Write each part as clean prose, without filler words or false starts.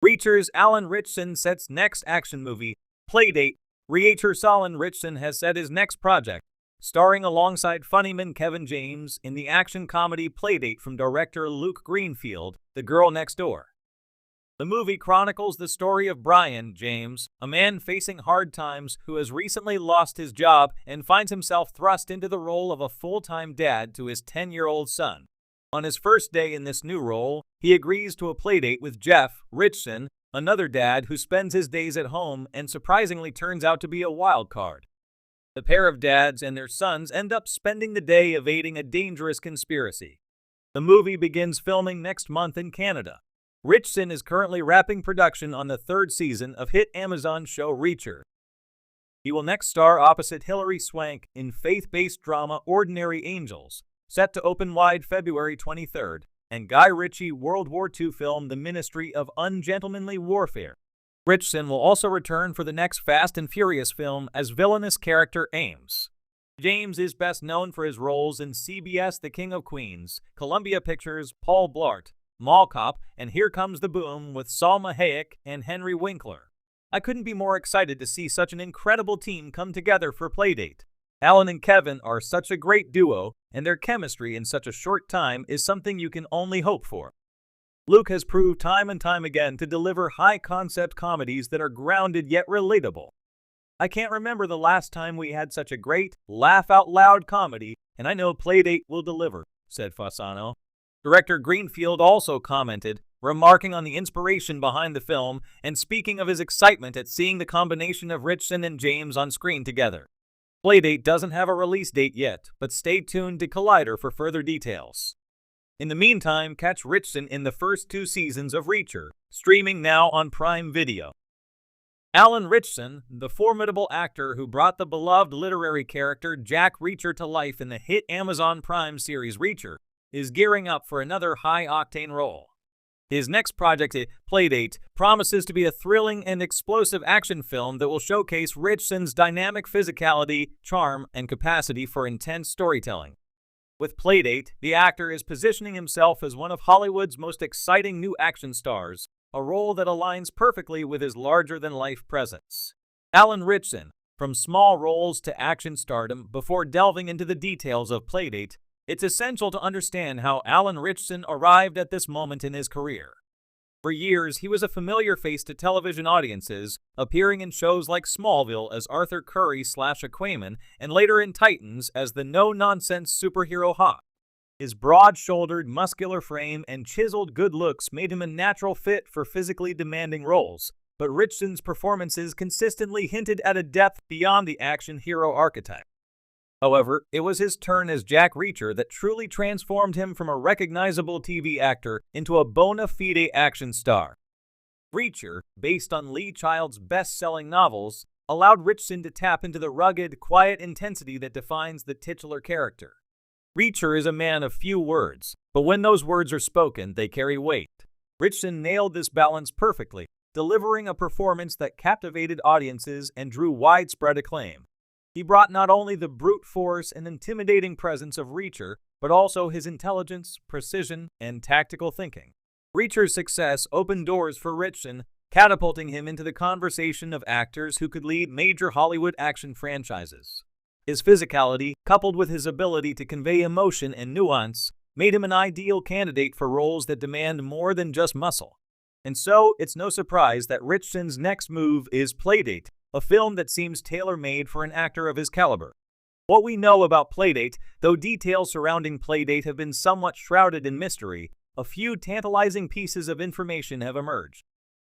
Reacher's Alan Ritchson sets next action movie, Playdate. Reacher Alan Ritchson has set his next project, starring alongside funnyman Kevin James in the action comedy Playdate from director Luke Greenfield, The Girl Next Door. The movie chronicles the story of Brian James, a man facing hard times who has recently lost his job and finds himself thrust into the role of a full-time dad to his 10-year-old son. On his first day in this new role, he agrees to a playdate with Jeff Ritchson, another dad who spends his days at home and surprisingly turns out to be a wild card. The pair of dads and their sons end up spending the day evading a dangerous conspiracy. The movie begins filming next month in Canada. Ritchson is currently wrapping production on the third season of hit Amazon show Reacher. He will next star opposite Hilary Swank in faith-based drama Ordinary Angels, set to open wide February 23rd, and Guy Ritchie World War II film The Ministry of Ungentlemanly Warfare. Ritchson will also return for the next Fast and Furious film as villainous character Ames. James is best known for his roles in CBS The King of Queens, Columbia Pictures Paul Blart, Mall Cop, and Here Comes the Boom with Salma Hayek and Henry Winkler. I couldn't be more excited to see such an incredible team come together for Playdate. Alan and Kevin are such a great duo, and their chemistry in such a short time is something you can only hope for. Luke has proved time and time again to deliver high-concept comedies that are grounded yet relatable. I can't remember the last time we had such a great, laugh-out-loud comedy, and I know Playdate will deliver, said Fasano. Director Greenfield also commented, remarking on the inspiration behind the film and speaking of his excitement at seeing the combination of Ritchson and James on screen together. Playdate doesn't have a release date yet, but stay tuned to Collider for further details. In the meantime, catch Ritchson in the first 2 seasons of Reacher, streaming now on Prime Video. Alan Ritchson, the formidable actor who brought the beloved literary character Jack Reacher to life in the hit Amazon Prime series Reacher, is gearing up for another high-octane role. His next project, Playdate, promises to be a thrilling and explosive action film that will showcase Ritchson's dynamic physicality, charm, and capacity for intense storytelling. With Playdate, the actor is positioning himself as one of Hollywood's most exciting new action stars, a role that aligns perfectly with his larger-than-life presence. Alan Ritchson, from small roles to action stardom. Before delving into the details of Playdate, it's essential to understand how Alan Ritchson arrived at this moment in his career. For years, he was a familiar face to television audiences, appearing in shows like Smallville as Arthur Curry/Aquaman, and later in Titans as the no-nonsense superhero Hawk. His broad-shouldered, muscular frame and chiseled good looks made him a natural fit for physically demanding roles, but Ritchson's performances consistently hinted at a depth beyond the action hero archetype. However, it was his turn as Jack Reacher that truly transformed him from a recognizable TV actor into a bona fide action star. Reacher, based on Lee Child's best-selling novels, allowed Ritchson to tap into the rugged, quiet intensity that defines the titular character. Reacher is a man of few words, but when those words are spoken, they carry weight. Ritchson nailed this balance perfectly, delivering a performance that captivated audiences and drew widespread acclaim. He brought not only the brute force and intimidating presence of Reacher, but also his intelligence, precision, and tactical thinking. Reacher's success opened doors for Ritchson, catapulting him into the conversation of actors who could lead major Hollywood action franchises. His physicality, coupled with his ability to convey emotion and nuance, made him an ideal candidate for roles that demand more than just muscle. And so, it's no surprise that Ritchson's next move is Playdate, a film that seems tailor-made for an actor of his caliber. What we know about Playdate, though details surrounding Playdate have been somewhat shrouded in mystery, a few tantalizing pieces of information have emerged.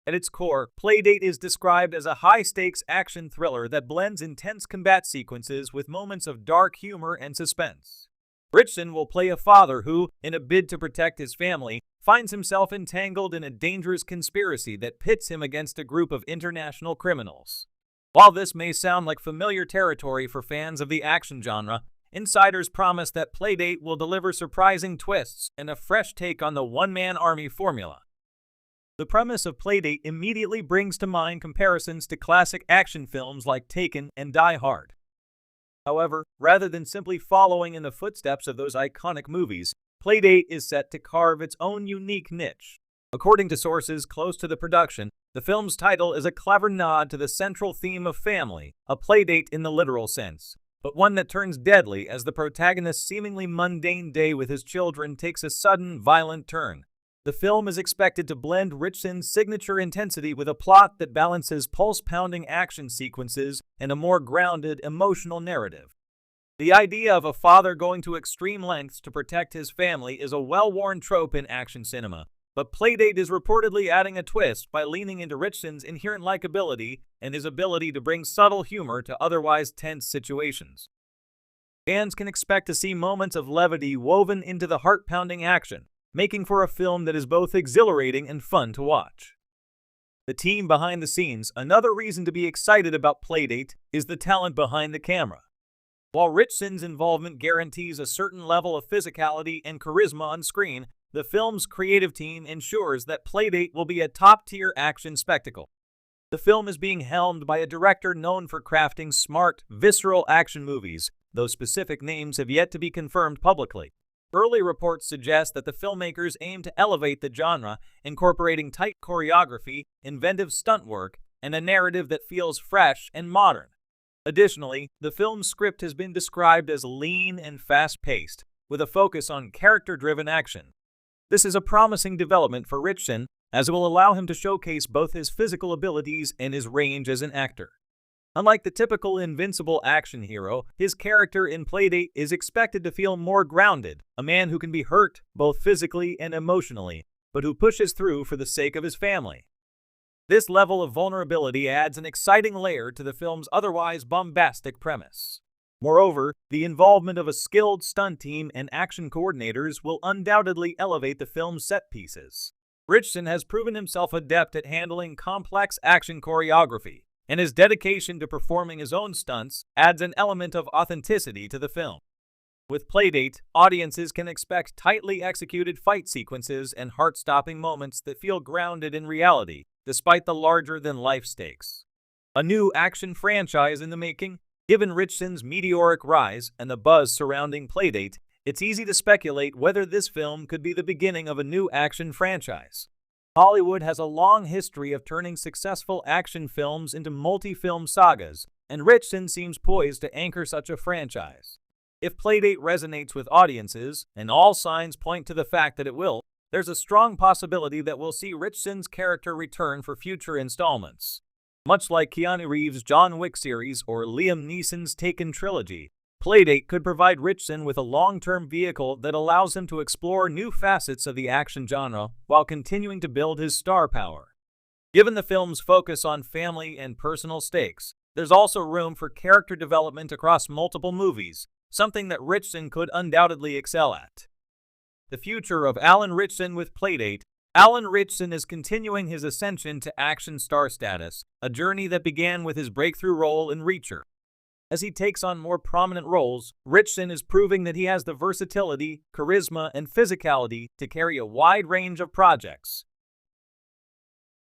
At its core, Playdate is described as a high-stakes action thriller that blends intense combat sequences with moments of dark humor and suspense. Ritchson will play a father who, in a bid to protect his family, finds himself entangled in a dangerous conspiracy that pits him against a group of international criminals. While this may sound like familiar territory for fans of the action genre, insiders promise that Playdate will deliver surprising twists and a fresh take on the one-man army formula. The premise of Playdate immediately brings to mind comparisons to classic action films like Taken and Die Hard. However, rather than simply following in the footsteps of those iconic movies, Playdate is set to carve its own unique niche. According to sources close to the production, the film's title is a clever nod to the central theme of family, a playdate in the literal sense, but one that turns deadly as the protagonist's seemingly mundane day with his children takes a sudden, violent turn. The film is expected to blend Ritchson's signature intensity with a plot that balances pulse-pounding action sequences and a more grounded, emotional narrative. The idea of a father going to extreme lengths to protect his family is a well-worn trope in action cinema, but Playdate is reportedly adding a twist by leaning into Ritchson's inherent likability and his ability to bring subtle humor to otherwise tense situations. Fans can expect to see moments of levity woven into the heart-pounding action, making for a film that is both exhilarating and fun to watch. The team behind the scenes, another reason to be excited about Playdate, is the talent behind the camera. While Ritchson's involvement guarantees a certain level of physicality and charisma on screen, the film's creative team ensures that Playdate will be a top-tier action spectacle. The film is being helmed by a director known for crafting smart, visceral action movies, though specific names have yet to be confirmed publicly. Early reports suggest that the filmmakers aim to elevate the genre, incorporating tight choreography, inventive stunt work, and a narrative that feels fresh and modern. Additionally, the film's script has been described as lean and fast-paced, with a focus on character-driven action. This is a promising development for Ritchson, as it will allow him to showcase both his physical abilities and his range as an actor. Unlike the typical invincible action hero, his character in Playdate is expected to feel more grounded, a man who can be hurt, both physically and emotionally, but who pushes through for the sake of his family. This level of vulnerability adds an exciting layer to the film's otherwise bombastic premise. Moreover, the involvement of a skilled stunt team and action coordinators will undoubtedly elevate the film's set pieces. Ritchson has proven himself adept at handling complex action choreography, and his dedication to performing his own stunts adds an element of authenticity to the film. With Playdate, audiences can expect tightly executed fight sequences and heart-stopping moments that feel grounded in reality, despite the larger-than-life stakes. A new action franchise in the making? Given Ritchson's meteoric rise and the buzz surrounding Playdate, it's easy to speculate whether this film could be the beginning of a new action franchise. Hollywood has a long history of turning successful action films into multi-film sagas, and Ritchson seems poised to anchor such a franchise. If Playdate resonates with audiences, and all signs point to the fact that it will, there's a strong possibility that we'll see Ritchson's character return for future installments. Much like Keanu Reeves' John Wick series or Liam Neeson's Taken trilogy, Playdate could provide Ritchson with a long-term vehicle that allows him to explore new facets of the action genre while continuing to build his star power. Given the film's focus on family and personal stakes, there's also room for character development across multiple movies, something that Ritchson could undoubtedly excel at. The future of Alan Ritchson with Playdate. Alan Ritchson is continuing his ascension to action star status, a journey that began with his breakthrough role in Reacher. As he takes on more prominent roles, Ritchson is proving that he has the versatility, charisma, and physicality to carry a wide range of projects.